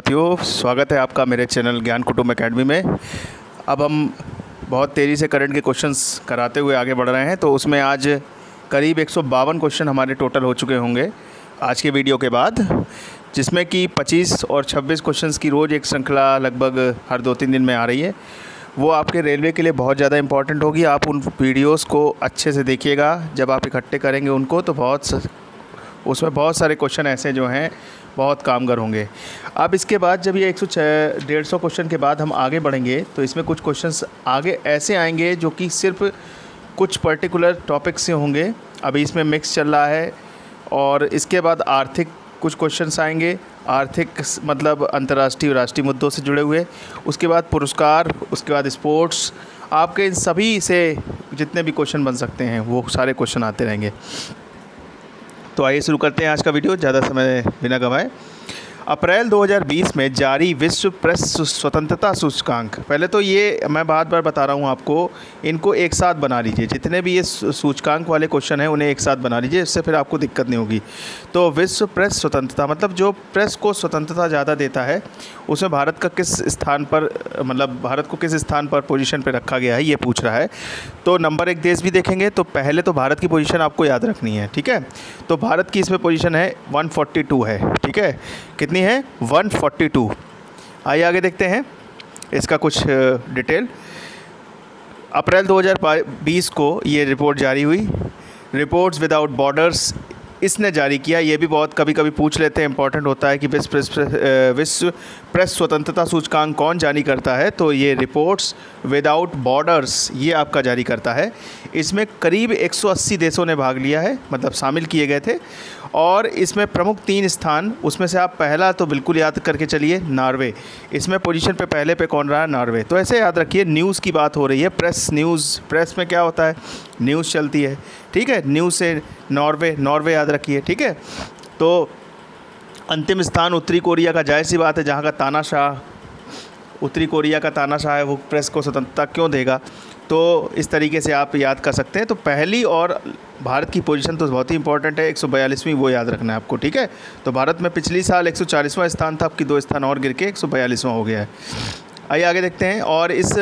विद्यार्थियों, स्वागत है आपका मेरे चैनल ज्ञान कुटुंब एकेडमी में। अब हम बहुत तेज़ी से करंट के क्वेश्चंस कराते हुए आगे बढ़ रहे हैं। तो उसमें आज करीब 152 क्वेश्चन हमारे टोटल हो चुके होंगे आज के वीडियो के बाद, जिसमें कि 25 और 26 क्वेश्चंस की रोज़ एक श्रृंखला लगभग हर 2-3 दिन में आ रही है। वो आपके रेलवे के लिए बहुत ज़्यादा इंपॉर्टेंट होगी। आप उन वीडियोज़ को अच्छे से देखिएगा। जब आप इकट्ठे करेंगे उनको तो उसमें बहुत सारे क्वेश्चन ऐसे जो हैं बहुत कामगर होंगे। अब इसके बाद जब ये 150 क्वेश्चन के बाद हम आगे बढ़ेंगे तो इसमें कुछ क्वेश्चंस आगे ऐसे आएंगे जो कि सिर्फ कुछ पर्टिकुलर टॉपिक से होंगे। अभी इसमें मिक्स चल रहा है। और इसके बाद आर्थिक कुछ क्वेश्चंस आएंगे, आर्थिक मतलब अंतर्राष्ट्रीय और राष्ट्रीय मुद्दों से जुड़े हुए। उसके बाद पुरस्कार, उसके बाद स्पोर्ट्स, आपके इन सभी से जितने भी क्वेश्चन बन सकते हैं वो सारे क्वेश्चन आते रहेंगे। तो आइए शुरू करते हैं आज का वीडियो ज़्यादा समय बिना गंवाए। अप्रैल 2020 में जारी विश्व प्रेस स्वतंत्रता सूचकांक, पहले तो ये मैं बार बार बता रहा हूँ आपको, इनको एक साथ बना लीजिए। जितने भी ये सूचकांक वाले क्वेश्चन हैं उन्हें एक साथ बना लीजिए, इससे फिर आपको दिक्कत नहीं होगी। तो विश्व प्रेस स्वतंत्रता मतलब जो प्रेस को स्वतंत्रता ज़्यादा देता है उसमें भारत का किस स्थान पर, मतलब भारत को किस स्थान पर पोजीशन पर रखा गया है ये पूछ रहा है। तो नंबर 1 देश भी देखेंगे तो पहले तो भारत की पोजीशन आपको याद रखनी है, ठीक है। तो भारत की इसमें पोजीशन है 142 है, ठीक है। कितनी है? 142। आइए आगे देखते हैं इसका कुछ डिटेल। अप्रैल 2020 को ये रिपोर्ट जारी हुई। रिपोर्ट्स विदाउट बॉर्डर्स इसने जारी किया। ये भी बहुत कभी कभी पूछ लेते हैं, इंपॉर्टेंट होता है कि विश्व प्रेस स्वतंत्रता सूचकांक कौन जारी करता है। तो ये रिपोर्ट्स विदाउट बॉर्डर्स ये आपका जारी करता है। इसमें करीब 180 देशों ने भाग लिया है, मतलब शामिल किए गए थे। और इसमें प्रमुख 3 स्थान, उसमें से आप पहला तो बिल्कुल याद करके चलिए, नॉर्वे। इसमें पोजीशन पे पहले पे कौन रहा है? नॉर्वे। तो ऐसे याद रखिए, न्यूज़ की बात हो रही है, प्रेस न्यूज़, प्रेस में क्या होता है? न्यूज़ चलती है, ठीक है। न्यूज़ से नॉर्वे याद रखिए, ठीक है। तो अंतिम स्थान उत्तरी कोरिया का, जाहिर सी बात है, जहाँ का तानाशाह, उत्तरी कोरिया का तानाशाह है, वो प्रेस को स्वतंत्रता क्यों देगा। तो इस तरीके से आप याद कर सकते हैं। तो पहली और भारत की पोजीशन तो बहुत ही इंपॉर्टेंट है, 142वीं, वो याद रखना है आपको, ठीक है। तो भारत में पिछली साल 140वां स्थान था, आपकी 2 स्थान और गिर के 142वां हो गया है। आइए आगे देखते हैं। और इस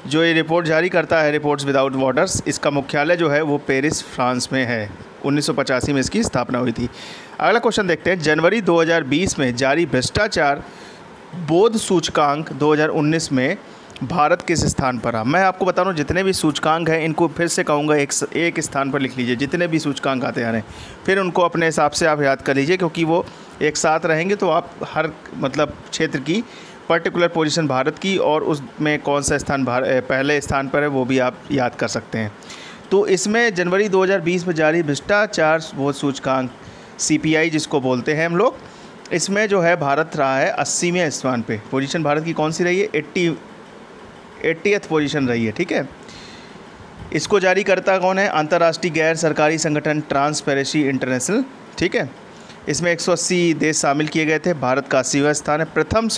जो ये रिपोर्ट जारी करता है, रिपोर्ट्स विदाउट बॉर्डर्स, इसका मुख्यालय जो है वो पेरिस, फ्रांस में है। 1985 में इसकी स्थापना हुई थी। अगला क्वेश्चन देखते हैं। जनवरी 2020 में जारी भ्रष्टाचार बोध सूचकांक 2019 में भारत किस स्थान पर रहा? मैं आपको बता रहा हूँ, जितने भी सूचकांक हैं इनको फिर से कहूँगा एक स्थान पर लिख लीजिए। जितने भी सूचकांक आते आ रहे हैं फिर उनको अपने हिसाब से आप याद कर लीजिए, क्योंकि वो एक साथ रहेंगे तो आप हर मतलब क्षेत्र की पर्टिकुलर पोजीशन भारत की और उसमें कौन सा स्थान पहले स्थान पर है वो भी आप याद कर सकते हैं। तो इसमें जनवरी 2020 में जारी भ्रष्टाचार बोध सूचकांक, CPI जिसको बोलते हैं हम लोग, इसमें जो है भारत रहा है 80वें स्थान पे। पोजीशन भारत की कौन सी रही है? 80th पोजीशन रही है, ठीक है। इसको जारी करता कौन है? अंतर्राष्ट्रीय गैर सरकारी संगठन ट्रांसपेरेंसी इंटरनेशनल, ठीक है। इसमें 180 देश शामिल किए गए थे। भारत का 80वां स्थान है। प्रथम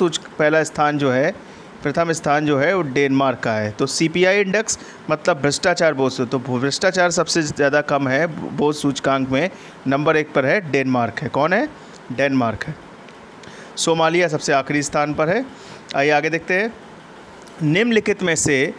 स्थान जो है वो डेनमार्क का है। तो CPI इंडेक्स मतलब भ्रष्टाचार बोध, तो भ्रष्टाचार सबसे ज़्यादा कम है बोध सूचकांक में, नंबर 1 पर है डेनमार्क है। कौन है? डेनमार्क है। सोमालिया सबसे आखिरी स्थान पर है। आइए आगे देखते हैं। निम्नलिखित में से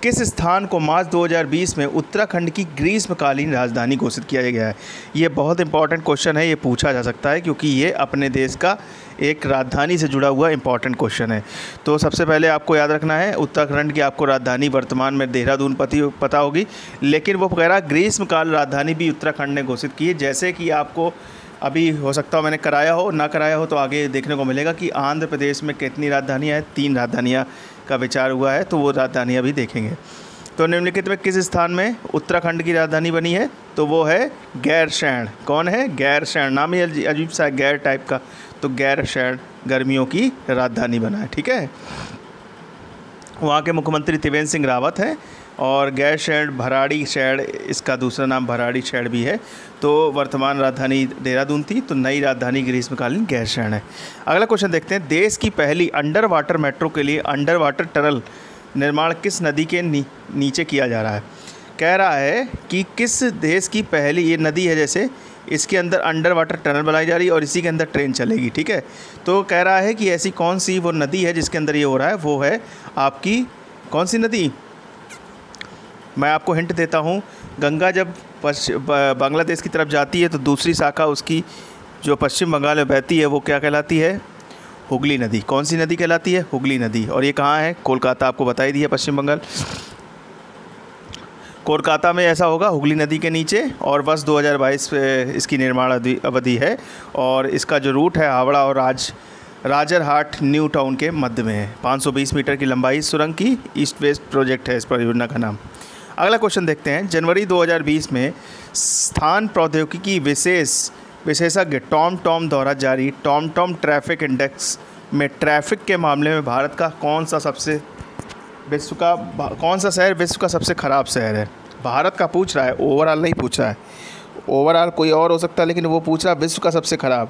किस स्थान को मार्च 2020 में उत्तराखंड की ग्रीष्मकालीन राजधानी घोषित किया गया है? ये बहुत इंपॉर्टेंट क्वेश्चन है, ये पूछा जा सकता है क्योंकि ये अपने देश का एक राजधानी से जुड़ा हुआ इंपॉर्टेंट क्वेश्चन है। तो सबसे पहले आपको याद रखना है, उत्तराखंड की आपको राजधानी वर्तमान में देहरादून पता होगी, लेकिन वो वगैरह ग्रीष्मकाल राजधानी भी उत्तराखंड ने घोषित की है। जैसे कि आपको अभी हो सकता हो मैंने कराया हो, ना कराया हो, तो आगे देखने को मिलेगा कि आंध्र प्रदेश में कितनी राजधानियाँ हैं, 3 राजधानियाँ का विचार हुआ है, तो वो राजधानियाँ भी देखेंगे। तो निम्नलिखित में किस स्थान में उत्तराखंड की राजधानी बनी है? तो वो है गैरसैंण। कौन है? गैरसैंण। नाम ही अजीब सा गैर टाइप का, तो गैरसैंण गर्मियों की राजधानी बना है, ठीक है। वहाँ के मुख्यमंत्री त्रिवेंद्र सिंह रावत हैं। और गैरसैंण भराड़ीसैंण, इसका दूसरा नाम भराड़ीसैंण भी है। तो वर्तमान राजधानी देहरादून थी, तो नई राजधानी ग्रीष्मकालीन गैरसैंण है। अगला क्वेश्चन देखते हैं। देश की पहली अंडर वाटर मेट्रो के लिए अंडर वाटर टनल निर्माण किस नदी के नीचे किया जा रहा है? कह रहा है कि किस देश की पहली, ये नदी है जैसे इसके अंदर अंडर वाटर टनल बनाई जा रही है और इसी के अंदर ट्रेन चलेगी, ठीक है। तो कह रहा है कि ऐसी कौन सी वो नदी है जिसके अंदर ये हो रहा है, वो है आपकी कौन सी नदी। मैं आपको हिंट देता हूँ, गंगा जब बांग्लादेश की तरफ जाती है तो दूसरी शाखा उसकी जो पश्चिम बंगाल में बहती है वो क्या कहलाती है, हुगली नदी। कौन सी नदी कहलाती है, हुगली नदी। और ये कहाँ है, कोलकाता, आपको बता ही दिया पश्चिम बंगाल। कोलकाता में ऐसा होगा, हुगली नदी के नीचे, और वर्ष 2022 इसकी निर्माण अवधि है। और इसका जो रूट है हावड़ा और राजरहाट न्यू टाउन के मध्य में है। 520 मीटर की लंबाई सुरंग की ईस्ट वेस्ट प्रोजेक्ट है इस परियोजना का नाम। अगला क्वेश्चन देखते हैं। जनवरी 2020 में स्थान प्रौद्योगिकी विशेषज्ञ टॉम द्वारा जारी टॉम ट्रैफिक इंडेक्स में ट्रैफिक के मामले में भारत का कौन सा शहर विश्व का सबसे ख़राब शहर है। भारत का पूछ रहा है, ओवरऑल नहीं पूछ रहा है। ओवरऑल कोई और हो सकता है, लेकिन वो पूछ रहा है विश्व का सबसे ख़राब,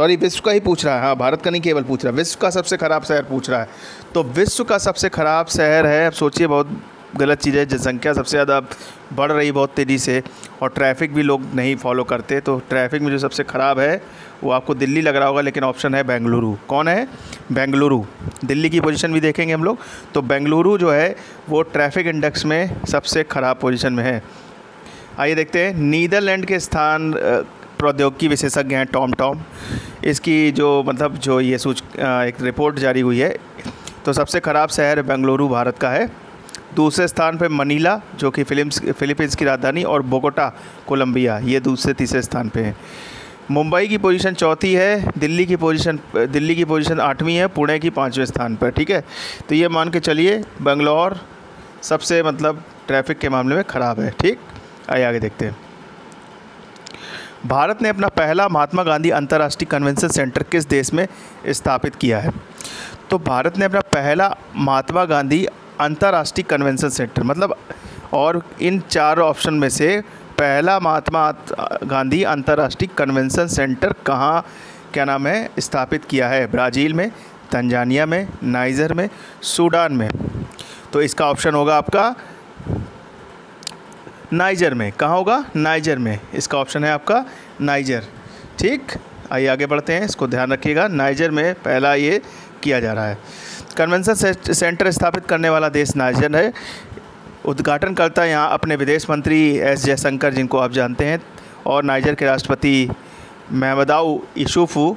विश्व का ही पूछ रहा है। हाँ, भारत का नहीं केवल पूछ रहा है, विश्व का सबसे ख़राब शहर पूछ रहा है। तो विश्व का सबसे ख़राब शहर है, अब सोचिए, बहुत गलत चीज़ है। जनसंख्या सबसे ज़्यादा बढ़ रही बहुत तेज़ी से, और ट्रैफिक भी लोग नहीं फॉलो करते। तो ट्रैफिक में जो सबसे ख़राब है वो आपको दिल्ली लग रहा होगा, लेकिन ऑप्शन है बेंगलुरु। कौन है, बेंगलुरु। दिल्ली की पोजीशन भी देखेंगे हम लोग, तो बेंगलुरु जो है वो ट्रैफिक इंडेक्स में सबसे ख़राब पोजीशन में है। आइए देखते हैं। नीदरलैंड के स्थान प्रौद्योगिकी विशेषज्ञ हैं टॉम। इसकी जो ये एक रिपोर्ट जारी हुई है, तो सबसे ख़राब शहर बेंगलुरु भारत का है। दूसरे स्थान पे मनीला जो कि फिलीपींस की राजधानी, और बोगोटा कोलंबिया, ये दूसरे तीसरे स्थान पे है। मुंबई की पोजीशन चौथी है, दिल्ली की पोजीशन 8वीं है, पुणे की 5वें स्थान पर, ठीक है। तो ये मान के चलिए बेंगलोर सबसे ट्रैफिक के मामले में ख़राब है, ठीक। आइए आगे देखते हैं। भारत ने अपना पहला महात्मा गांधी अंतर्राष्ट्रीय कन्वेंशन सेंटर किस देश में स्थापित किया है। तो भारत ने अपना पहला महात्मा गांधी अंतर्राष्ट्रीय कन्वेंशन सेंटर और इन 4 ऑप्शन में से पहला महात्मा गांधी अंतर्राष्ट्रीय कन्वेंशन सेंटर कहाँ, क्या नाम है, स्थापित किया है। ब्राज़ील में, तंजानिया में, नाइजर में, सूडान में। तो इसका ऑप्शन होगा आपका नाइजर में। कहाँ होगा, नाइजर में। इसका ऑप्शन है आपका नाइजर, ठीक। आइए आगे बढ़ते हैं, इसको ध्यान रखिएगा, नाइजर में पहला ये किया जा रहा है। कन्वेंशन सेंटर स्थापित करने वाला देश नाइजर है। उद्घाटनकर्ता यहाँ अपने विदेश मंत्री एस जयशंकर, जिनको आप जानते हैं, और नाइजर के राष्ट्रपति महमदाउ इशूफू,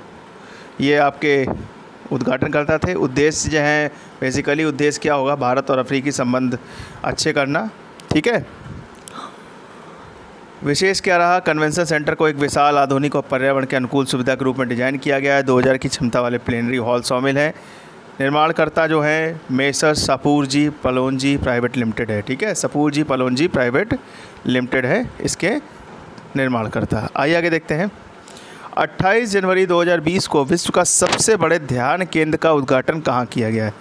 ये आपके उद्घाटनकर्ता थे। उद्देश्य जो है, बेसिकली उद्देश्य क्या होगा, भारत और अफ्रीकी संबंध अच्छे करना, ठीक है। विशेष क्या रहा, कन्वेंशन सेंटर को एक विशाल, आधुनिक और पर्यावरण के अनुकूल सुविधा के रूप में डिज़ाइन किया गया है। 2000 की क्षमता वाले प्लेनरी हॉल शामिल हैं। निर्माणकर्ता जो है messrs Shapoorji Pallonji private limited है, ठीक है। सपूरजी पलोनजी प्राइवेट लिमिटेड है इसके निर्माणकर्ता। आइए आगे देखते हैं। 28 जनवरी 2020 को विश्व का सबसे बड़े ध्यान केंद्र का उद्घाटन कहाँ किया गया है।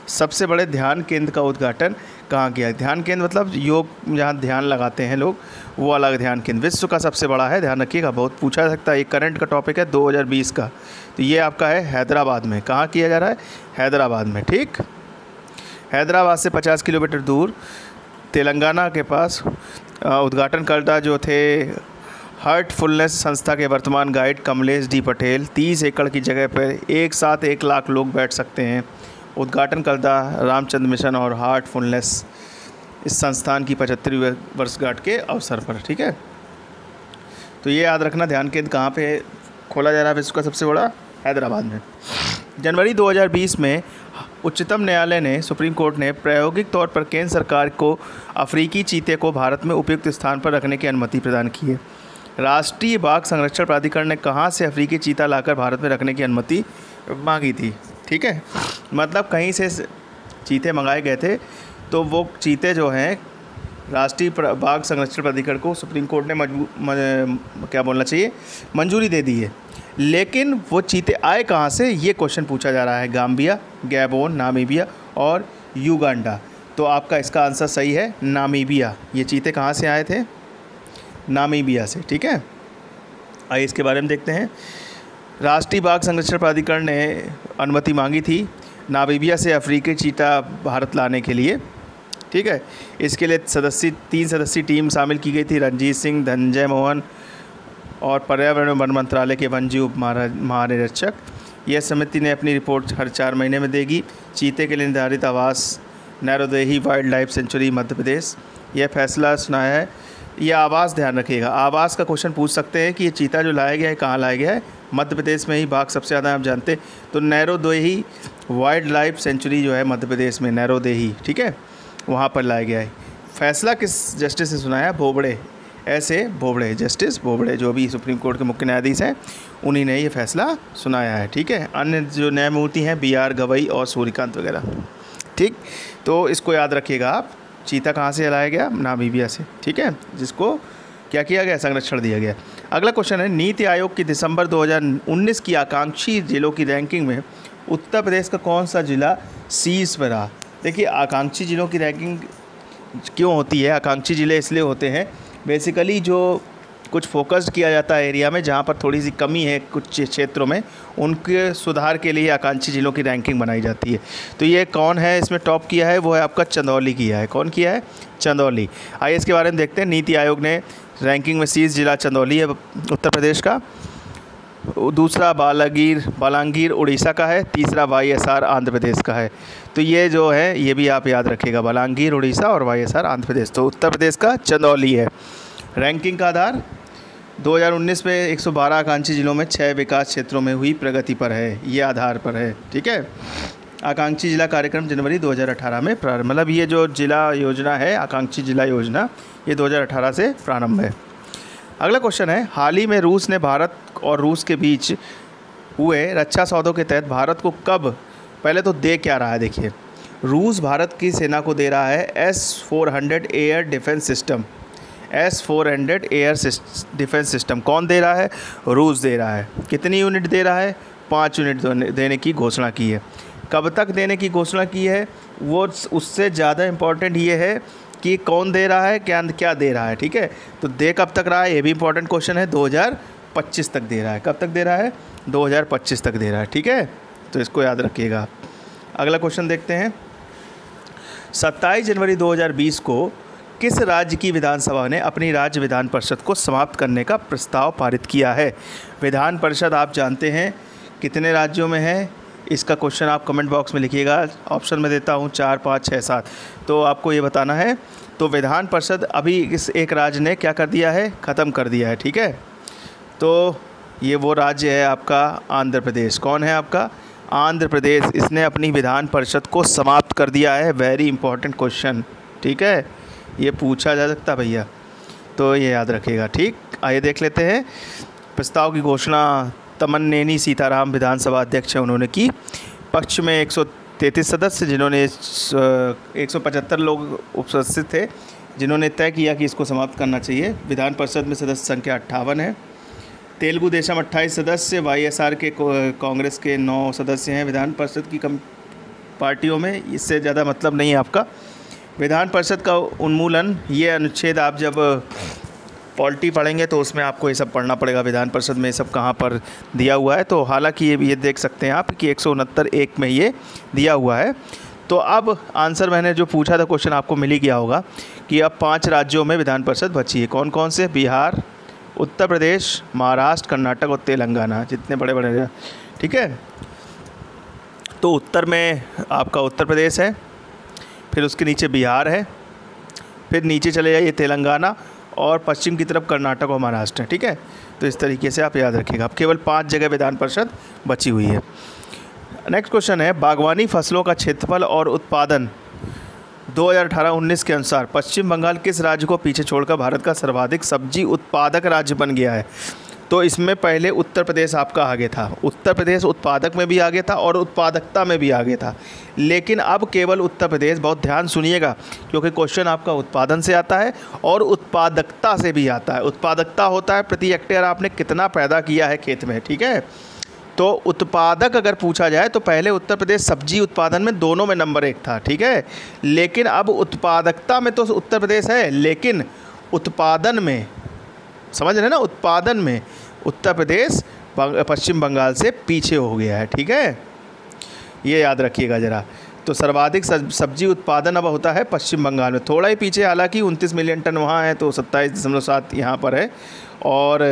सबसे बड़े ध्यान केंद्र का उद्घाटन कहाँ किया है। ध्यान केंद्र योग, जहाँ ध्यान लगाते हैं लोग, वो अलग ध्यान केंद्र। विश्व का सबसे बड़ा है, ध्यान रखिएगा, बहुत पूछा जा सकता है। ये करंट का टॉपिक है 2020 का। तो ये आपका है हैदराबाद में। कहाँ किया जा रहा है, हैदराबाद में, ठीक। हैदराबाद से 50 किलोमीटर दूर तेलंगाना के पास उद्घाटनकर्ता जो थे हार्टफुलनेस संस्था के वर्तमान गाइड कमलेश डी पटेल। 30 एकड़ की जगह पर एक साथ 1 लाख लोग बैठ सकते हैं। उद्घाटनकर्ता रामचंद्र मिशन और हार्टफुलनेस इस संस्थान की 75वीं वर्षगांठ के अवसर पर, ठीक है। तो ये याद रखना, ध्यान केंद्र कहाँ पे खोला जा रहा है विश्व का सबसे बड़ा, हैदराबाद में। जनवरी 2020 में उच्चतम न्यायालय ने, सुप्रीम कोर्ट ने प्रायोगिक तौर पर केंद्र सरकार को अफ्रीकी चीते को भारत में उपयुक्त स्थान पर रखने की अनुमति प्रदान की है। राष्ट्रीय बाघ संरक्षण प्राधिकरण ने कहाँ से अफ्रीकी चीता लाकर भारत में रखने की अनुमति मांगी थी, ठीक है। कहीं से चीते मंगाए गए थे, तो वो चीते जो हैं राष्ट्रीय बाघ संरक्षण प्राधिकरण को सुप्रीम कोर्ट ने मंजूरी दे दी है। लेकिन वो चीते आए कहाँ से, ये क्वेश्चन पूछा जा रहा है। गाम्बिया, गैबोन, नामीबिया और युगांडा। तो आपका इसका आंसर सही है, नामीबिया। ये चीते कहाँ से आए थे, नामीबिया से, ठीक है। आइए इसके बारे में देखते हैं। राष्ट्रीय बाघ संरक्षण प्राधिकरण ने अनुमति मांगी थी नामीबिया से अफ्रीकी चीता भारत लाने के लिए, ठीक है। इसके लिए 3 सदस्यीय टीम शामिल की गई थी। रणजीत सिंह, धनंजय मोहन और पर्यावरण एवं वन मंत्रालय के वन्यजीव महानिरीक्षक। यह समिति ने अपनी रिपोर्ट हर 4 महीने में देगी। चीते के लिए निर्धारित आवास नैरोदेही wild life sanctuary Madhya Pradesh. यह फैसला सुनाया है। यह आवास ध्यान रखिएगा, आवास का क्वेश्चन पूछ सकते हैं कि ये चीता जो लाया गया है कहाँ लाया गया है। मध्य प्रदेश में ही बाघ सबसे ज़्यादा आप जानते। तो नैरोदेही वाइल्ड लाइफ सेंचुरी जो है मध्य प्रदेश में नैरोदेही, ठीक है, वहाँ पर लाया गया है। फैसला किस जस्टिस ने सुनाया? बोबड़े, ऐसे बोबड़े, जस्टिस बोबड़े जो भी सुप्रीम कोर्ट के मुख्य न्यायाधीश हैं उन्हीं ने ये फैसला सुनाया है, ठीक है। अन्य जो न्यायमूर्ति हैं BR गवई और सूर्यकांत वगैरह, ठीक। तो इसको याद रखिएगा आप। चीता कहाँ से लाया गया? नामीबिया से, ठीक है, जिसको क्या किया गया? संरक्षण दिया गया। अगला क्वेश्चन है, नीति आयोग की दिसंबर 2019 की आकांक्षी जिलों की रैंकिंग में उत्तर प्रदेश का कौन सा जिला शीर्ष पर रहा? देखिए, आकांक्षी जिलों की रैंकिंग क्यों होती है? आकांक्षी जिले इसलिए होते हैं, बेसिकली जो कुछ फोकस्ड किया जाता है एरिया में, जहाँ पर थोड़ी सी कमी है कुछ क्षेत्रों में, उनके सुधार के लिए आकांक्षी जिलों की रैंकिंग बनाई जाती है। तो ये कौन है इसमें टॉप किया है? वो है आपका चंदौली किया है। कौन किया है? चंदौली। आइए इसके बारे में देखते हैं। नीति आयोग ने रैंकिंग में शीर्ष जिला चंदौली है उत्तर प्रदेश का। दूसरा बालांगीर उड़ीसा का है। तीसरा YSR आंध्र प्रदेश का है। तो ये जो है ये भी आप याद रखिएगा, बालांगीर उड़ीसा और YSR आंध्र प्रदेश। तो उत्तर प्रदेश का चंदौली है। रैंकिंग का आधार 2019 में 112 आकांक्षी जिलों में 6 विकास क्षेत्रों में हुई प्रगति पर है, ये आधार पर है, ठीक है। आकांक्षी जिला कार्यक्रम जनवरी 2018 में प्रारंभ, मतलब ये जो जिला योजना है, आकांक्षी जिला योजना, ये 2018 से प्रारंभ है। अगला क्वेश्चन है, हाल ही में रूस ने भारत और रूस के बीच हुए रक्षा सौदों के तहत भारत को कब, पहले तो दे क्या रहा है? देखिए, रूस भारत की सेना को दे रहा है S-400 air defence system. S-400 air defence system कौन दे रहा है? रूस दे रहा है। कितनी यूनिट दे रहा है? 5 यूनिट देने की घोषणा की है। कब तक देने की घोषणा की है? वो उससे ज़्यादा इम्पॉर्टेंट ये है कि कौन दे रहा है, क्या दे रहा है, ठीक है। तो दे कब तक रहा है, ये भी इम्पॉर्टेंट क्वेश्चन है। 2025 तक दे रहा है। कब तक दे रहा है? 2025 तक दे रहा है, ठीक है। तो इसको याद रखिएगा। अगला क्वेश्चन देखते हैं। 27 जनवरी 2020 को किस राज्य की विधानसभा ने अपनी राज्य विधान परिषद को समाप्त करने का प्रस्ताव पारित किया है? विधान परिषद आप जानते हैं कितने राज्यों में है, इसका क्वेश्चन आप कमेंट बॉक्स में लिखिएगा। ऑप्शन में देता हूँ 4, 5, 6, 7, तो आपको ये बताना है। तो विधान परिषद अभी इस एक राज्य ने क्या कर दिया है? ख़त्म कर दिया है, ठीक है। तो ये वो राज्य है आपका आंध्र प्रदेश। कौन है आपका? आंध्र प्रदेश। इसने अपनी विधान परिषद को समाप्त कर दिया है। वेरी इंपॉर्टेंट क्वेश्चन, ठीक है, ये पूछा जा सकता भैया, तो ये याद रखिएगा, ठीक। आइए देख लेते हैं। प्रस्ताव की घोषणा तमन्नेनी सीताराम विधानसभा अध्यक्ष है उन्होंने की। पक्ष में 133 सदस्य, जिन्होंने 175 लोग उपस्थित थे, जिन्होंने तय किया कि इसको समाप्त करना चाहिए। विधान परिषद में सदस्य संख्या 58 है। तेलुगु देशम 28 सदस्य, YSR के कांग्रेस के 9 सदस्य हैं विधान परिषद की पार्टियों में। इससे ज़्यादा मतलब नहीं है आपका। विधान परिषद का उन्मूलन, ये अनुच्छेद आप जब पॉलिटी पढ़ेंगे तो उसमें आपको ये सब पढ़ना पड़ेगा। विधान परिषद में ये सब कहाँ पर दिया हुआ है, तो हालांकि ये देख सकते हैं आप कि 169(1) में ये दिया हुआ है। तो अब आंसर मैंने जो पूछा था क्वेश्चन आपको मिल ही गया होगा कि अब 5 राज्यों में विधान परिषद बची है। कौन कौन से? बिहार, उत्तर प्रदेश, महाराष्ट्र, कर्नाटक और तेलंगाना, जितने बड़े बड़े, ठीक है। तो उत्तर में आपका उत्तर प्रदेश है, फिर उसके नीचे बिहार है, फिर नीचे चले जाइए तेलंगाना, और पश्चिम की तरफ कर्नाटक और महाराष्ट्र है, ठीक है। तो इस तरीके से आप याद रखिएगा। अब केवल 5 जगह विधान परिषद बची हुई है। नेक्स्ट क्वेश्चन है, बागवानी फसलों का क्षेत्रफल और उत्पादन 2018-19 के अनुसार पश्चिम बंगाल किस राज्य को पीछे छोड़कर भारत का सर्वाधिक सब्जी उत्पादक राज्य बन गया है? तो इसमें पहले उत्तर प्रदेश आपका आगे था। उत्तर प्रदेश उत्पादक में भी आगे था और उत्पादकता में भी आगे था, लेकिन अब केवल उत्तर प्रदेश, बहुत ध्यान सुनिएगा क्योंकि क्वेश्चन आपका उत्पादन से आता है और उत्पादकता से भी आता है। उत्पादकता होता है प्रति हेक्टेयर आपने कितना पैदा किया है खेत में, ठीक है। तो उत्पादक अगर पूछा जाए तो पहले उत्तर प्रदेश सब्जी उत्पादन में दोनों में नंबर 1 था, ठीक है। लेकिन अब उत्पादकता में तो उत्तर प्रदेश है, लेकिन उत्पादन में, समझ रहे हैं ना, उत्पादन में उत्तर प्रदेश पश्चिम बंगाल से पीछे हो गया है, ठीक है। ये याद रखिएगा ज़रा। तो सर्वाधिक सब्जी उत्पादन अब होता है पश्चिम बंगाल में, थोड़ा ही पीछे, हालांकि 29 मिलियन टन वहाँ है, तो 27.7 यहाँ पर है। और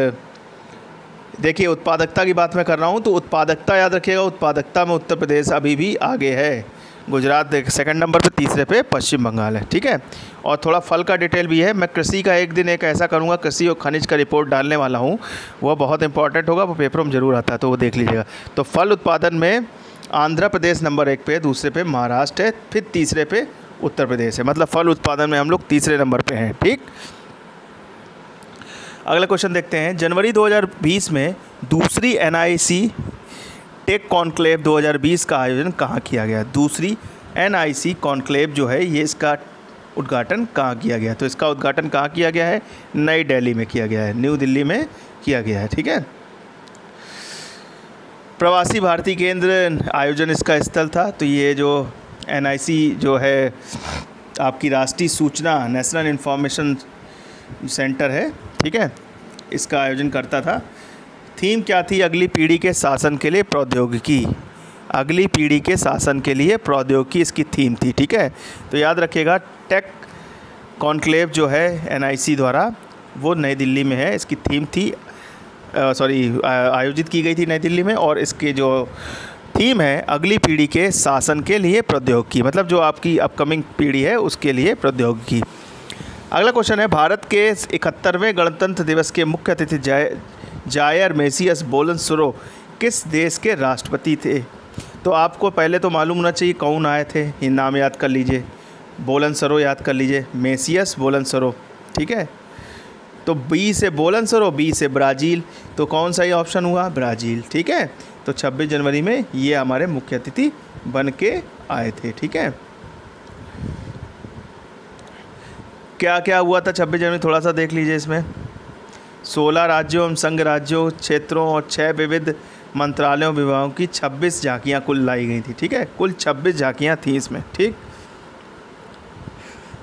देखिए उत्पादकता की बात मैं कर रहा हूँ, तो उत्पादकता याद रखिएगा, उत्पादकता में उत्तर प्रदेश अभी भी आगे है। गुजरात सेकंड नंबर पे, तीसरे पे पश्चिम बंगाल है, ठीक है। और थोड़ा फल का डिटेल भी है। मैं कृषि का एक दिन एक ऐसा करूँगा, कृषि और खनिज का रिपोर्ट डालने वाला हूँ, वो बहुत इंपॉर्टेंट होगा, वो पेपरों में ज़रूर आता है, तो वो देख लीजिएगा। तो फल उत्पादन में आंध्र प्रदेश नंबर 1 पे, दूसरे पे महाराष्ट्र है, फिर तीसरे पे उत्तर प्रदेश है। मतलब फल उत्पादन में हम लोग तीसरे नंबर पे हैं, ठीक। अगला क्वेश्चन देखते हैं। जनवरी 2020 में दूसरी NIC टेक कॉन्क्लेव 2020 का आयोजन कहाँ किया गया? दूसरी NIC कॉन्क्लेव जो है, ये इसका उद्घाटन कहाँ किया गया? तो इसका उद्घाटन कहाँ किया गया है? नई दिल्ली में किया गया है, न्यू दिल्ली में किया गया है, ठीक है। प्रवासी भारतीय केंद्र आयोजन इसका स्थल था। तो ये जो NIC जो है आपकी राष्ट्रीय सूचना नेशनल इन्फॉर्मेशन सेंटर है, ठीक है, इसका आयोजन करता था। थीम क्या थी? अगली पीढ़ी के शासन के लिए प्रौद्योगिकी। अगली पीढ़ी के शासन के लिए प्रौद्योगिकी इसकी थीम थी, ठीक है। तो याद रखिएगा, टेक कॉन्क्लेव जो है NIC द्वारा, वो नई दिल्ली में है। इसकी थीम थी आयोजित की गई थी नई दिल्ली में, और इसके जो थीम है अगली पीढ़ी के शासन के लिए प्रौद्योगिकी, मतलब जो आपकी अपकमिंग पीढ़ी है उसके लिए प्रौद्योगिकी। अगला क्वेश्चन है, भारत के 71वें गणतंत्र दिवस के मुख्य अतिथि जायर मेसियस बोलसोनारो किस देश के राष्ट्रपति थे? तो आपको पहले तो मालूम होना चाहिए कौन आए थे, ये नाम याद कर लीजिए। बोलसोनारो याद कर लीजिए, मेसियस बोलसोनारो, ठीक है। तो बी से बोलसोनारो, बी से ब्राज़ील, तो कौन सा ये ऑप्शन हुआ? ब्राज़ील, ठीक है। तो 26 जनवरी में ये हमारे मुख्य अतिथि बन के आए थे, ठीक है। क्या क्या हुआ था 26 जनवरी, थोड़ा सा देख लीजिए। इसमें 16 राज्यों एवं संघ राज्यों, क्षेत्रों और 6 विविध मंत्रालयों विभागों की 26 झांकियाँ कुल लाई गई थी, ठीक है। कुल 26 झांकियाँ थी इसमें, ठीक।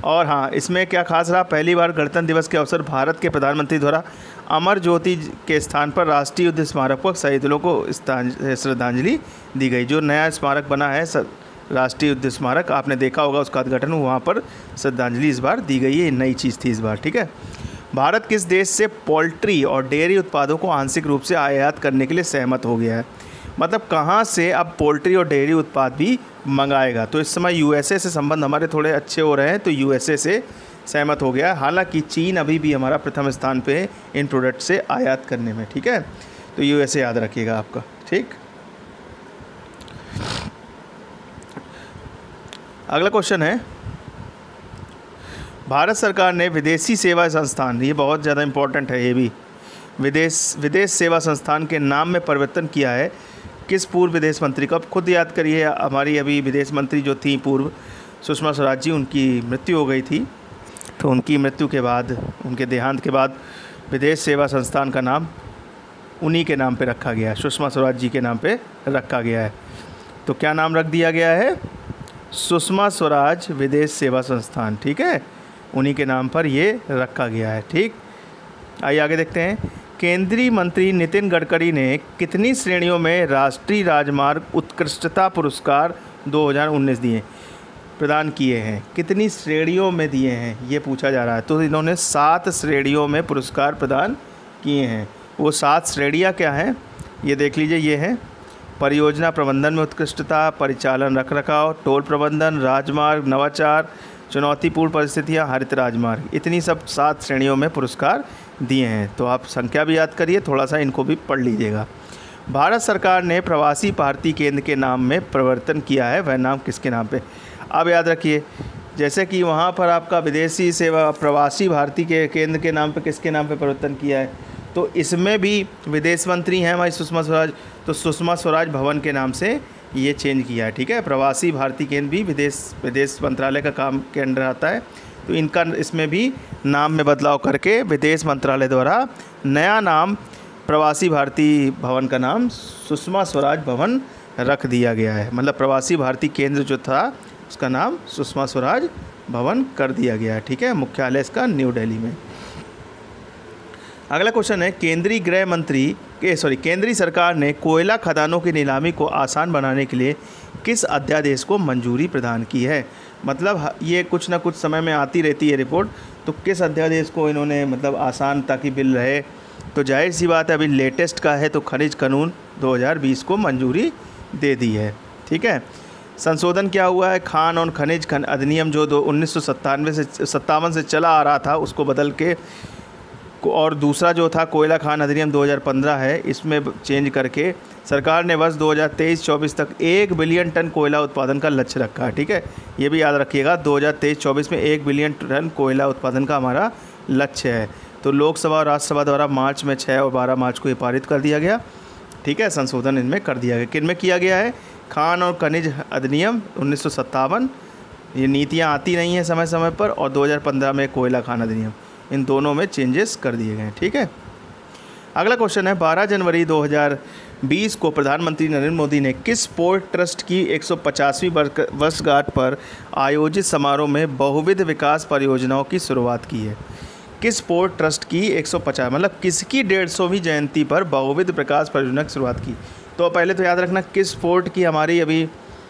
और हाँ, इसमें क्या खास रहा? पहली बार गणतंत्र दिवस के अवसर भारत के प्रधानमंत्री द्वारा अमर ज्योति के स्थान पर राष्ट्रीय युद्ध स्मारक पर शहीदों को श्रद्धांजलि दी गई। जो नया स्मारक बना है राष्ट्रीय युद्ध स्मारक, आपने देखा होगा उसका उद्घाटन, वहाँ पर श्रद्धांजलि इस बार दी गई है। नई चीज़ थी इस बार, ठीक है। भारत किस देश से पोल्ट्री और डेयरी उत्पादों को आंशिक रूप से आयात करने के लिए सहमत हो गया है? मतलब कहाँ से अब पोल्ट्री और डेयरी उत्पाद भी मंगाएगा? तो इस समय USA से संबंध हमारे थोड़े अच्छे हो रहे हैं, तो USA से सहमत हो गया। हालांकि चीन अभी भी हमारा प्रथम स्थान पे है इन प्रोडक्ट से आयात करने में, ठीक है। तो USA याद रखिएगा आपका, ठीक। अगला क्वेश्चन है, भारत सरकार ने विदेशी सेवा संस्थान, ये बहुत ज़्यादा इम्पोर्टेंट है, ये भी विदेश सेवा संस्थान के नाम में परिवर्तन किया है किस पूर्व विदेश मंत्री को? अब खुद याद करिए, हमारी अभी विदेश मंत्री जो थी पूर्व, सुषमा स्वराज जी, उनकी मृत्यु हो गई थी। तो उनकी मृत्यु के बाद, उनके देहांत के बाद विदेश सेवा संस्थान का नाम उन्हीं के नाम पे रखा गया है, सुषमा स्वराज जी के नाम पे रखा गया है। तो क्या नाम रख दिया गया है? सुषमा स्वराज विदेश सेवा संस्थान, ठीक है, उन्हीं के नाम पर ये रखा गया है, ठीक। आइए आगे देखते हैं। केंद्रीय मंत्री नितिन गडकरी ने कितनी श्रेणियों में राष्ट्रीय राजमार्ग उत्कृष्टता पुरस्कार 2019 प्रदान किए हैं? कितनी श्रेणियों में दिए हैं ये पूछा जा रहा है। तो इन्होंने 7 श्रेणियों में पुरस्कार प्रदान किए हैं। वो 7 श्रेणियाँ क्या हैं ये देख लीजिए। ये हैं परियोजना प्रबंधन में उत्कृष्टता, परिचालन रखरखाव, टोल प्रबंधन, राजमार्ग, नवाचार, चुनौतीपूर्ण परिस्थितियाँ, हरित राजमार्ग। इतनी सब 7 श्रेणियों में पुरस्कार दिए हैं। तो आप संख्या भी याद करिए, थोड़ा सा इनको भी पढ़ लीजिएगा। भारत सरकार ने प्रवासी भारतीय केंद्र के नाम में परिवर्तन किया है, वह नाम किसके नाम पे? अब याद रखिए, जैसे कि वहाँ पर आपका विदेशी सेवा प्रवासी भारतीय के केंद्र के नाम पे किसके नाम पे परिवर्तन किया है, तो इसमें भी विदेश मंत्री हैं हमारी सुषमा स्वराज, तो सुषमा स्वराज भवन के नाम से ये चेंज किया है, ठीक है। प्रवासी भारतीय केंद्र भी विदेश मंत्रालय का काम के अंडर आता है, तो इनका इसमें भी नाम में बदलाव करके विदेश मंत्रालय द्वारा नया नाम प्रवासी भारतीय भवन का नाम सुषमा स्वराज भवन रख दिया गया है। मतलब प्रवासी भारतीय केंद्र जो था उसका नाम सुषमा स्वराज भवन कर दिया गया है, ठीक है। मुख्यालय इसका न्यू दिल्ली में। अगला क्वेश्चन है, केंद्रीय सरकार ने कोयला खदानों की नीलामी को आसान बनाने के लिए किस अध्यादेश को मंजूरी प्रदान की है? मतलब ये कुछ ना कुछ समय में आती रहती है रिपोर्ट, तो किस अध्यादेश को इन्होंने मतलब आसान ताकि बिल रहे तो जाहिर सी बात है अभी लेटेस्ट का है तो खनिज कानून 2020 को मंजूरी दे दी है। ठीक है, संशोधन क्या हुआ है, खान और खनिज अधिनियम जो 1957 से चला आ रहा था उसको बदल के, और दूसरा जो था कोयला खान अधिनियम 2015 है, इसमें चेंज करके सरकार ने वर्ष 2023-24 तक 1 बिलियन टन कोयला उत्पादन का लक्ष्य रखा है। ठीक है, ये भी याद रखिएगा 2023-24 में 1 बिलियन टन कोयला उत्पादन का हमारा लक्ष्य है। तो लोकसभा और राज्यसभा द्वारा मार्च में 6 और 12 मार्च को ये पारित कर दिया गया। ठीक है, संशोधन इनमें कर दिया गया। किन में किया गया है, खान और खनिज अधिनियम 1957, ये नीतियाँ आती नहीं हैं समय समय पर, और 2015 में कोयला खान अधिनियम, इन दोनों में चेंजेस कर दिए गए हैं। ठीक है, अगला क्वेश्चन है 12 जनवरी 2020 को प्रधानमंत्री नरेंद्र मोदी ने किस पोर्ट ट्रस्ट की 150वीं वर्षगांठ पर आयोजित समारोह में बहुविध विकास परियोजनाओं की शुरुआत की है। किस पोर्ट ट्रस्ट की 150 मतलब किसकी 150वीं जयंती पर बहुविध विकास परियोजना की शुरुआत की। तो पहले तो याद रखना किस पोर्ट की हमारी अभी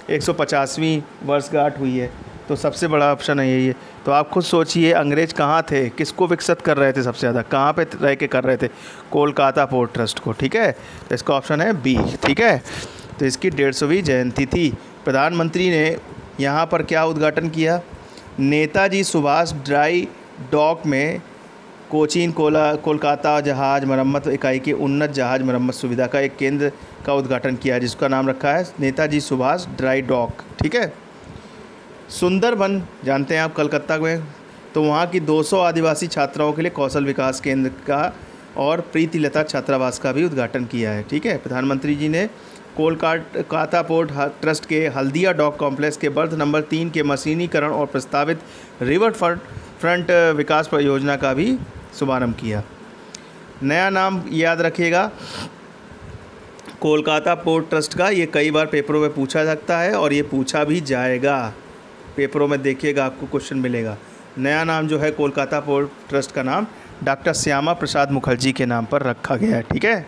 150वीं वर्षगांठ हुई है, तो सबसे बड़ा ऑप्शन है यही है। तो आप खुद सोचिए अंग्रेज़ कहाँ थे, किसको विकसित कर रहे थे सबसे ज़्यादा, कहाँ पे रह के कर रहे थे, कोलकाता पोर्ट ट्रस्ट को। ठीक है, तो इसका ऑप्शन है बी। ठीक है, तो इसकी 150वीं जयंती थी। प्रधानमंत्री ने यहाँ पर क्या उद्घाटन किया, नेताजी सुभाष ड्राई डॉक में कोचीन कोलकाता जहाज़ मरम्मत इकाई की उन्नत जहाज़ मरम्मत सुविधा का एक केंद्र का उद्घाटन किया, जिसका नाम रखा है नेताजी सुभाष ड्राई डॉक। ठीक है, सुंदरबन जानते हैं आप कलकत्ता में, तो वहाँ की 200 आदिवासी छात्राओं के लिए कौशल विकास केंद्र का और प्रीतिलता छात्रावास का भी उद्घाटन किया है। ठीक है, प्रधानमंत्री जी ने कोलकाता पोर्ट ट्रस्ट के हल्दिया डॉक कॉम्प्लेक्स के बर्थ नंबर 3 के मशीनीकरण और प्रस्तावित रिवर फ्रंट विकास परियोजना का भी शुभारंभ किया। नया नाम याद रखिएगा कोलकाता पोर्ट ट्रस्ट का, ये कई बार पेपरों में पूछा सकता है और ये पूछा भी जाएगा, पेपरों में देखिएगा आपको क्वेश्चन मिलेगा। नया नाम जो है कोलकाता पोर्ट ट्रस्ट का नाम डॉक्टर श्यामा प्रसाद मुखर्जी के नाम पर रखा गया है। ठीक है,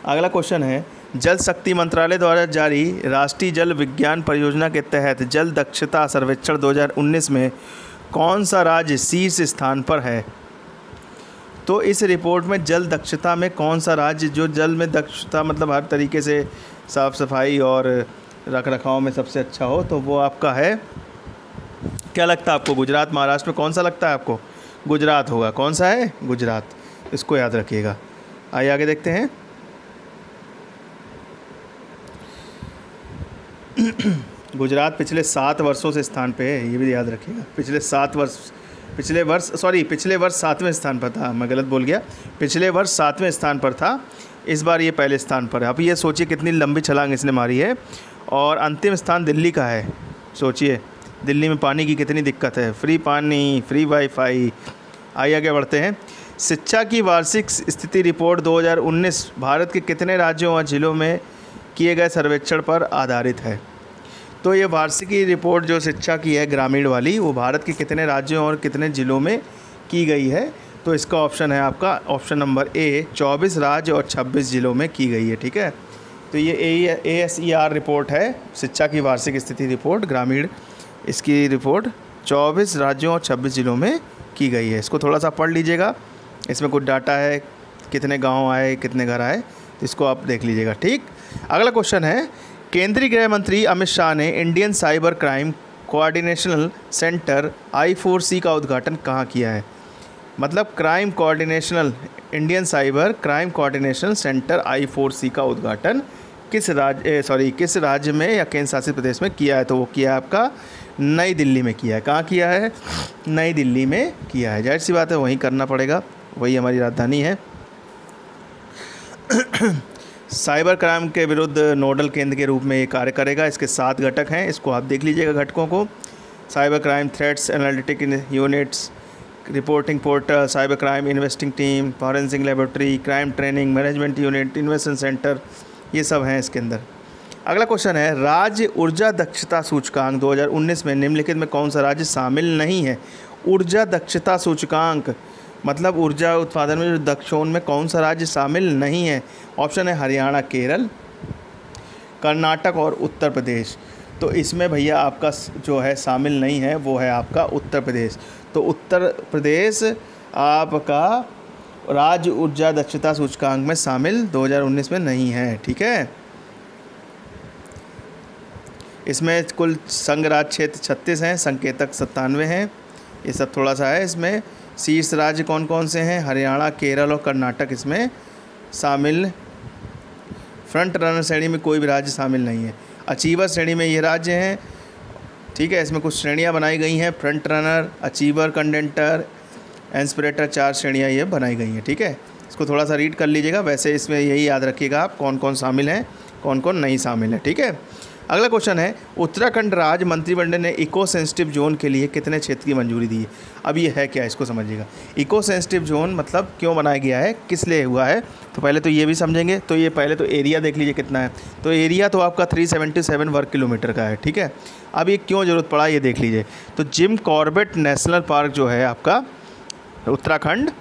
अगला क्वेश्चन है जल शक्ति मंत्रालय द्वारा जारी राष्ट्रीय जल विज्ञान परियोजना के तहत जल दक्षता सर्वेक्षण 2019 में कौन सा राज्य शीर्ष स्थान पर है। तो इस रिपोर्ट में जल दक्षता में कौन सा राज्य जो जल में दक्षता मतलब हर तरीके से साफ़ सफाई और रख रखाव में सबसे अच्छा हो, तो वो आपका है, क्या लगता है आपको, गुजरात महाराष्ट्र में कौन सा लगता है आपको, गुजरात होगा। कौन सा है, गुजरात, इसको याद रखिएगा। आइए आगे देखते हैं। गुजरात पिछले 7 वर्षों से स्थान पे है, ये भी याद रखिएगा। पिछले वर्ष 7वें स्थान पर था, मैं गलत बोल गया, पिछले वर्ष 7वें स्थान पर था, इस बार ये पहले स्थान पर है। अब ये सोचिए कितनी लंबी छलांग इसने मारी है। और अंतिम स्थान दिल्ली का है, सोचिए दिल्ली में पानी की कितनी दिक्कत है, फ्री पानी, फ्री वाईफाई। आइए आगे बढ़ते हैं। शिक्षा की वार्षिक स्थिति रिपोर्ट 2019 भारत के कितने राज्यों और जिलों में किए गए सर्वेक्षण पर आधारित है। तो ये वार्षिकी रिपोर्ट जो शिक्षा की है ग्रामीण वाली, वो भारत के कितने राज्यों और कितने ज़िलों में की गई है। तो इसका ऑप्शन है आपका ऑप्शन नंबर ए, 24 राज्य और 26 ज़िलों में की गई है। ठीक है, तो ये ASER रिपोर्ट है, शिक्षा की वार्षिक स्थिति रिपोर्ट ग्रामीण, इसकी रिपोर्ट 24 राज्यों और 26 ज़िलों में की गई है। इसको थोड़ा सा पढ़ लीजिएगा, इसमें कुछ डाटा है, कितने गाँव आए, कितने घर आए, इसको आप देख लीजिएगा। ठीक, अगला क्वेश्चन है केंद्रीय गृह मंत्री अमित शाह ने Indian cyber crime coordination centre I4C का उद्घाटन कहाँ किया है। मतलब Indian cyber crime coordination centre I4C का उद्घाटन किस राज्य में या केंद्र शासित प्रदेश में किया है। तो वो किया है आपका नई दिल्ली में किया है। कहाँ किया है, नई दिल्ली में किया है। जाहिर सी बात है वहीं करना पड़ेगा, वही हमारी राजधानी है। साइबर क्राइम के विरुद्ध नोडल केंद्र के रूप में ये कार्य करेगा। इसके 7 घटक हैं, इसको आप देख लीजिएगा घटकों को। Cyber crime threats analytic units, reporting portal, cyber crime investing team, forensic laboratory, crime training management unit, investment centre, ये सब हैं इसके अंदर। अगला क्वेश्चन है राज्य ऊर्जा दक्षता सूचकांक 2019 में निम्नलिखित में कौन सा राज्य शामिल नहीं है। ऊर्जा दक्षता सूचकांक मतलब ऊर्जा उत्पादन में जो दक्षों में कौन सा राज्य शामिल नहीं है। ऑप्शन है हरियाणा, केरल, कर्नाटक और उत्तर प्रदेश। तो इसमें भैया आपका जो है शामिल नहीं है वो है आपका उत्तर प्रदेश। तो उत्तर प्रदेश आपका राज्य ऊर्जा दक्षता सूचकांक में शामिल 2019 में नहीं है। ठीक है, इसमें कुल संघ राज्य क्षेत्र 36 हैं, संकेतक 97 हैं। ये सब थोड़ा सा है। इसमें शीर्ष राज्य कौन कौन से हैं? हरियाणा, केरल और कर्नाटक इसमें शामिल। फ्रंट रनर श्रेणी में कोई भी राज्य शामिल नहीं है। अचीवर श्रेणी में ये राज्य हैं। ठीक है, इसमें कुछ श्रेणियां बनाई गई हैं, फ्रंट रनर, अचीवर, कंटेंटर, इंस्पिरेटर, 4 श्रेणियां ये बनाई गई हैं। ठीक है, इसको थोड़ा सा रीड कर लीजिएगा। वैसे इसमें यही याद रखिएगा आप कौन कौन शामिल हैं, कौन कौन नहीं शामिल है। ठीक है, अगला क्वेश्चन है, उत्तराखंड राज्य मंत्रिमंडल ने इको सेंसिटिव जोन के लिए कितने क्षेत्र की मंजूरी दी है? अब ये है क्या, इसको समझिएगा। इको सेंसिटिव जोन मतलब क्यों बनाया गया है, किस लिए हुआ है, तो पहले तो ये भी समझेंगे। तो ये पहले तो एरिया देख लीजिए कितना है। तो एरिया तो आपका 377 वर्ग किलोमीटर का है। ठीक है, अब ये क्यों ज़रूरत पड़ा ये देख लीजिए। तो जिम कॉर्बेट नेशनल पार्क जो है आपका उत्तराखंड,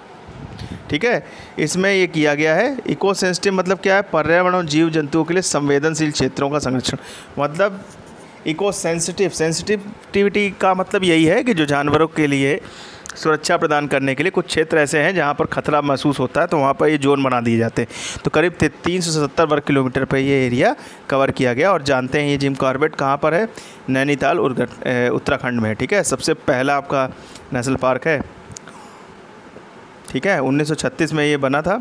ठीक है, इसमें ये किया गया है। इको सेंसिटिव मतलब क्या है? पर्यावरण और जीव जंतुओं के लिए संवेदनशील क्षेत्रों का संरक्षण। मतलब इको सेंसिटिव, सेंसिटिविटी का मतलब यही है कि जो जानवरों के लिए सुरक्षा प्रदान करने के लिए कुछ क्षेत्र ऐसे हैं जहाँ पर खतरा महसूस होता है, तो वहाँ पर ये जोन बना दिए जाते हैं। तो करीब 370 वर्ग किलोमीटर पर ये एरिया कवर किया गया। और जानते हैं ये जिम कॉर्बेट कहाँ पर है? नैनीताल उत्तराखंड में है। ठीक है, सबसे पहला आपका नेशनल पार्क है। ठीक है, 1936 में ये बना था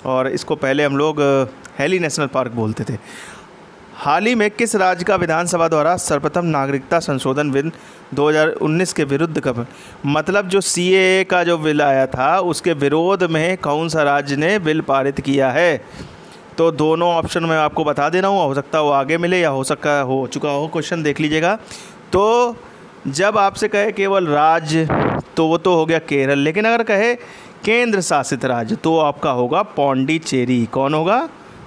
और इसको पहले हम लोग हैली नेशनल पार्क बोलते थे। हाल ही में किस राज्य का विधानसभा द्वारा सर्वप्रथम नागरिकता संशोधन बिल 2019 के विरुद्ध का, मतलब जो CAA का जो बिल आया था उसके विरोध में कौन सा राज्य ने बिल पारित किया है? तो दोनों ऑप्शन मैं आपको बता दे रहा हूँ, हो सकता है वो आगे मिले या हो सकता हो चुका हो। क्वेश्चन देख लीजिएगा। तो जब आपसे कहे केवल राज्य तो वो तो हो गया केरल, लेकिन अगर कहे केंद्र शासित राज्य तो आपका होगा पौंडीचेरी। कौन होगा?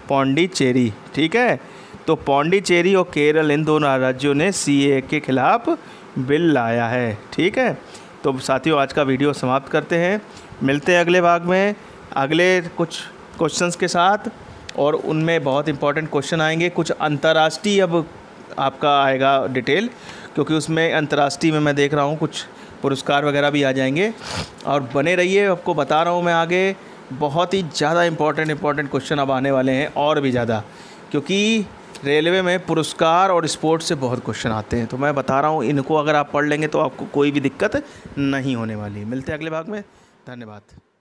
पौंडीचेरी। ठीक है, तो पौंडीचेरी और केरल इन दोनों राज्यों ने CAA के खिलाफ बिल लाया है। ठीक है, तो साथियों आज का वीडियो समाप्त करते हैं। मिलते हैं अगले भाग में अगले कुछ क्वेश्चंस के साथ, और उनमें बहुत इंपॉर्टेंट क्वेश्चन आएंगे। कुछ अंतर्राष्ट्रीय अब आपका आएगा डिटेल, क्योंकि उसमें अंतर्राष्ट्रीय में मैं देख रहा हूँ कुछ पुरस्कार वगैरह भी आ जाएंगे। और बने रहिए, आपको बता रहा हूँ मैं आगे बहुत ही ज़्यादा इंपॉर्टेंट क्वेश्चन अब आने वाले हैं, और भी ज़्यादा, क्योंकि रेलवे में पुरस्कार और स्पोर्ट्स से बहुत क्वेश्चन आते हैं। तो मैं बता रहा हूँ, इनको अगर आप पढ़ लेंगे तो आपको कोई भी दिक्कत नहीं होने वाली है। मिलते हैं अगले भाग में। धन्यवाद।